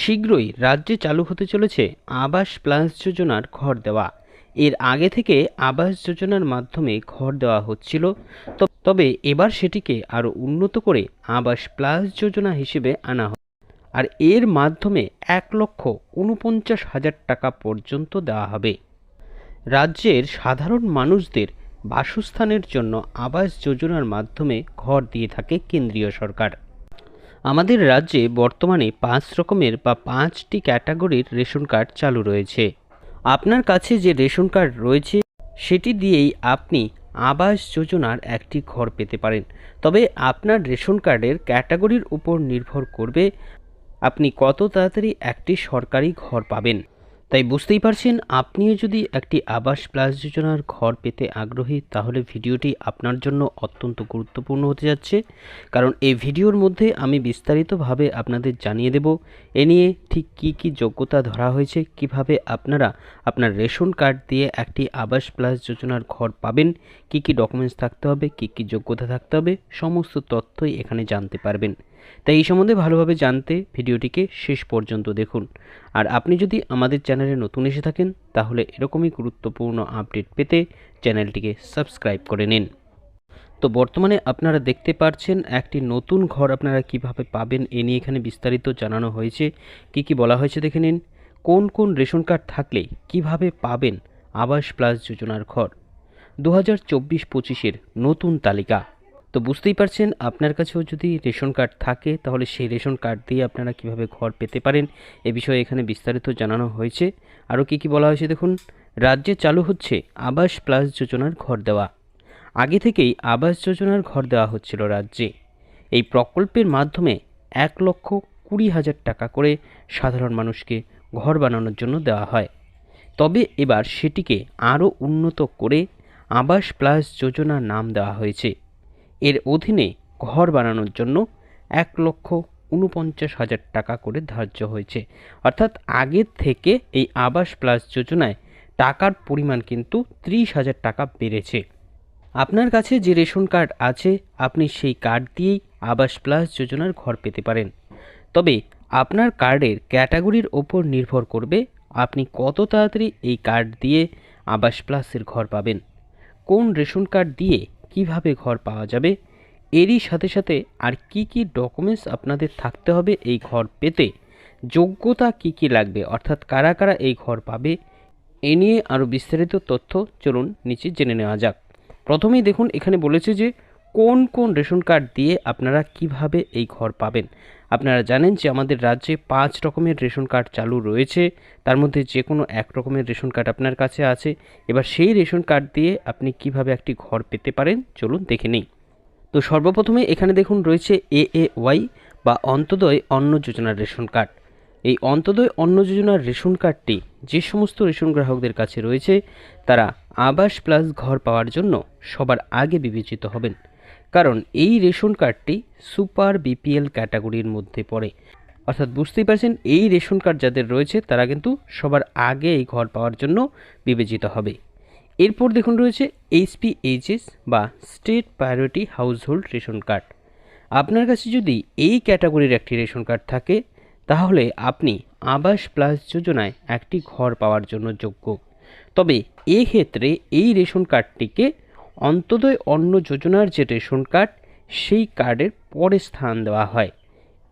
শীঘ্রই রাজ্যে চালু হতে চলেছে আবাস প্লাস যোজনার ঘর দেওয়া। এর আগে থেকে আবাস যোজনার মাধ্যমে ঘর দেওয়া হচ্ছিল, তবে এবার সেটিকে আরও উন্নত করে আবাস প্লাস যোজনা হিসেবে আনা হয়। আর এর মাধ্যমে 1,49,000 টাকা পর্যন্ত দেওয়া হবে। রাজ্যের সাধারণ মানুষদের বাসস্থানের জন্য আবাস যোজনার মাধ্যমে ঘর দিয়ে থাকে কেন্দ্রীয় সরকার। আমাদের রাজ্যে বর্তমানে 5 রকমের বা 5টি ক্যাটাগরির রেশন কার্ড চালু রয়েছে। আপনার কাছে যে রেশন কার্ড রয়েছে সেটি দিয়েই আপনি আবাস যোজনার একটি ঘর পেতে পারেন। তবে আপনার রেশন কার্ডের ক্যাটাগরির উপর নির্ভর করবে আপনি কত তাড়াতাড়ি একটি সরকারি ঘর পাবেন। তাই বুঝতেই পারছেন, আপনিও যদি একটি আবাস প্লাস যোজনার ঘর পেতে আগ্রহী, তাহলে ভিডিওটি আপনার জন্য অত্যন্ত গুরুত্বপূর্ণ হতে যাচ্ছে। কারণ এই ভিডিওর মধ্যে আমি বিস্তারিতভাবে আপনাদের জানিয়ে দেব এ নিয়ে ঠিক কী কী যোগ্যতা ধরা হয়েছে, কিভাবে আপনারা আপনার রেশন কার্ড দিয়ে একটি আবাস প্লাস যোজনার ঘর পাবেন, কী কী ডকুমেন্টস থাকতে হবে, কী কী যোগ্যতা থাকতে হবে, সমস্ত তথ্যই এখানে জানতে পারবেন। তাই এই সম্বন্ধে ভালোভাবে জানতে ভিডিওটিকে শেষ পর্যন্ত দেখুন। আর আপনি যদি আমাদের চ্যানেলে নতুন এসে থাকেন, তাহলে এরকমই গুরুত্বপূর্ণ আপডেট পেতে চ্যানেলটিকে সাবস্ক্রাইব করে নিন। তো বর্তমানে আপনারা দেখতে পাচ্ছেন একটি নতুন ঘর আপনারা কিভাবে পাবেন এ নিয়ে এখানে বিস্তারিত জানানো হয়েছে। কি কি বলা হয়েছে দেখে নিন। কোন কোন রেশন কার্ড থাকলে কিভাবে পাবেন আবাস প্লাস যোজনার ঘর, 2024-25-এর নতুন তালিকা। তো বুঝতেই পারছেন, আপনার কাছেও যদি রেশন কার্ড থাকে তাহলে সেই রেশন কার্ড দিয়ে আপনারা কিভাবে ঘর পেতে পারেন এ বিষয়ে এখানে বিস্তারিত জানানো হয়েছে। আরও কী কী বলা হয়েছে দেখুন। রাজ্যে চালু হচ্ছে আবাস প্লাস যোজনার ঘর দেওয়া। আগে থেকেই আবাস যোজনার ঘর দেওয়া হচ্ছিল রাজ্যে। এই প্রকল্পের মাধ্যমে 1,20,000 টাকা করে সাধারণ মানুষকে ঘর বানানোর জন্য দেওয়া হয়। তবে এবার সেটিকে আরও উন্নত করে আবাস প্লাস যোজনা নাম দেওয়া হয়েছে। এর অধীনে ঘর বানানোর জন্য 1,49,000 টাকা করে ধার্য হয়েছে। অর্থাৎ আগের থেকে এই আবাস প্লাস যোজনায় টাকার পরিমাণ কিন্তু 30,000 টাকা বেড়েছে। আপনার কাছে যে রেশন কার্ড আছে আপনি সেই কার্ড দিয়েই আবাস প্লাস যোজনার ঘর পেতে পারেন। তবে আপনার কার্ডের ক্যাটাগরির ওপর নির্ভর করবে আপনি কত তাড়াতাড়ি এই কার্ড দিয়ে আবাস প্লাসের ঘর পাবেন। কোন রেশন কার্ড দিয়ে কিভাবে ঘর পাওয়া যাবে, এরই সাথে সাথে আর কি কি ডকুমেন্টস আপনাদের থাকতে হবে এই ঘর পেতে, যোগ্যতা কি কি লাগবে, অর্থাৎ কারা কারা এই ঘর পাবে, এ নিয়ে আরও বিস্তারিত তথ্য চলুন নিচে জেনে নেওয়া যাক। প্রথমেই দেখুন এখানে বলেছে যে কোন কোন রেশন কার্ড দিয়ে আপনারা কিভাবে এই ঘর পাবেন। আপনারা জানেন যে আমাদের রাজ্যে 5 রকমের রেশন কার্ড চালু রয়েছে, তার মধ্যে যে কোনো এক রকমের রেশন কার্ড আপনার কাছে আছে। এবার সেই রেশন কার্ড দিয়ে আপনি কিভাবে একটি ঘর পেতে পারেন চলুন দেখে নিই। তো সর্বপ্রথমে এখানে দেখুন রয়েছে AAY বা অন্তোদয় অন্ন যোজনার রেশন কার্ড। এই অন্তোদয় অন্ন যোজনার রেশন কার্ডটি যে সমস্ত রেশন গ্রাহকদের কাছে রয়েছে তারা আবাস প্লাস ঘর পাওয়ার জন্য সবার আগে বিবেচিত হবেন, কারণ এই রেশন কার্ডটি সুপার BPL ক্যাটাগরির মধ্যে পড়ে। অর্থাৎ বুঝতেই পারছেন, এই রেশন কার্ড যাদের রয়েছে তারা কিন্তু সবার আগে এই ঘর পাওয়ার জন্য বিবেচিত হবে। এরপর দেখুন রয়েছে SPHS বা state priority household ration card. আপনার কাছে যদি এই ক্যাটাগরির একটি রেশন কার্ড থাকে তাহলে আপনি আবাস প্লাস যোজনায় একটি ঘর পাওয়ার জন্য যোগ্য। তবে এক্ষেত্রে এই রেশন কার্ডটিকে অন্তোদয় অন্ন যোজনার যে রেশন কার্ড সেই কার্ডের পরে স্থান দেওয়া হয়।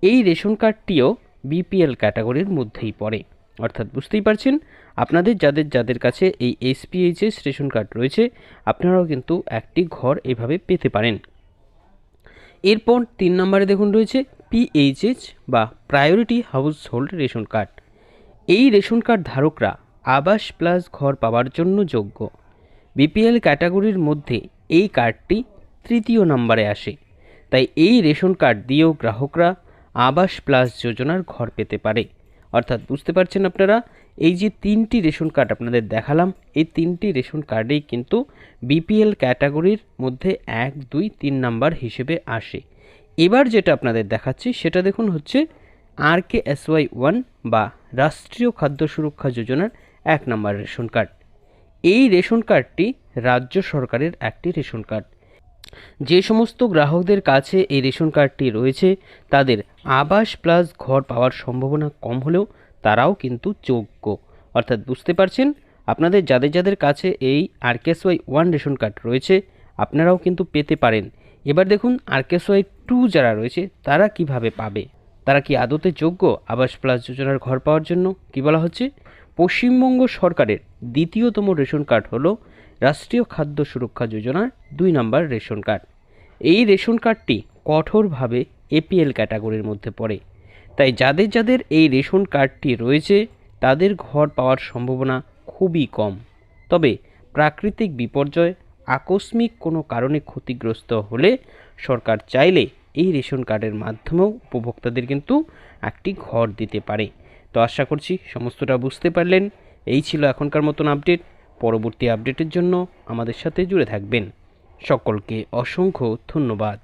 এই রেশন কার্ডটিও BPL ক্যাটাগরির মধ্যেই পড়ে। অর্থাৎ বুঝতেই পারছেন, আপনাদের যাদের কাছে এই SPHS রেশন কার্ড রয়েছে আপনারাও কিন্তু একটি ঘর এভাবে পেতে পারেন। এরপর 3 নম্বরে দেখুন রয়েছে PHH বা প্রায়োরিটি হাউসহোল্ড রেশন কার্ড। এই রেশন কার্ড ধারকরা আবাস প্লাস ঘর পাওয়ার জন্য যোগ্য। BPL ক্যাটাগরির মধ্যে এই কার্ডটি 3য় নম্বরে আসে। তাই এই রেশন কার্ড দিয়েও গ্রাহকরা আবাস প্লাস যোজনার ঘর পেতে পারে। অর্থাৎ বুঝতে পারছেন আপনারা, এই যে 3টি রেশন কার্ড আপনাদের দেখালাম এই 3টি রেশন কার্ডেই কিন্তু BPL ক্যাটাগরির মধ্যে 1, 2, 3 নাম্বার হিসেবে আসে। এবার যেটা আপনাদের দেখাচ্ছি সেটা দেখুন হচ্ছে RKSY1 বা রাষ্ট্রীয় খাদ্য সুরক্ষা যোজনার 1 নম্বর রেশন কার্ড। এই রেশন কার্ডটি রাজ্য সরকারের একটি রেশন কার্ড। যে সমস্ত গ্রাহকদের কাছে এই রেশন কার্ডটি রয়েছে তাদের আবাস প্লাস ঘর পাওয়ার সম্ভাবনা কম হলেও তারাও কিন্তু যোগ্য। অর্থাৎ বুঝতে পারছেন, আপনাদের যাদের যাদের কাছে এই আরকেএসওয়াই 1 রেশন কার্ড রয়েছে আপনারাও কিন্তু পেতে পারেন। এবার দেখুন আরকেএসওয়াই 2 যারা রয়েছে তারা কিভাবে পাবে, তারা কি আদতে যোগ্য আবাস প্লাস যোজনার ঘর পাওয়ার জন্য? কি বলা হচ্ছে, পশ্চিমবঙ্গ সরকারের দ্বিতীয়তম রেশন কার্ড হলো রাষ্ট্রীয় খাদ্য সুরক্ষা যোজনার 2 নম্বর রেশন কার্ড। এই রেশন কার্ডটি কঠোরভাবে এপিএল ক্যাটাগরির মধ্যে পড়ে, তাই যাদের যাদের এই রেশন কার্ডটি রয়েছে তাদের ঘর পাওয়ার সম্ভাবনা খুবই কম। তবে প্রাকৃতিক বিপর্যয়, আকস্মিক কোনো কারণে ক্ষতিগ্রস্ত হলে সরকার চাইলে এই রেশন কার্ডের মাধ্যমেও উপভোক্তাদের কিন্তু একটি ঘর দিতে পারে। তো আশা করছি সমস্তটা বুঝতে পারলেন। এই ছিল এখনকার মতন আপডেট। পরবর্তী আপডেটের জন্য আমাদের সাথে জুড়ে থাকবেন। সকলকে অসংখ্য ধন্যবাদ।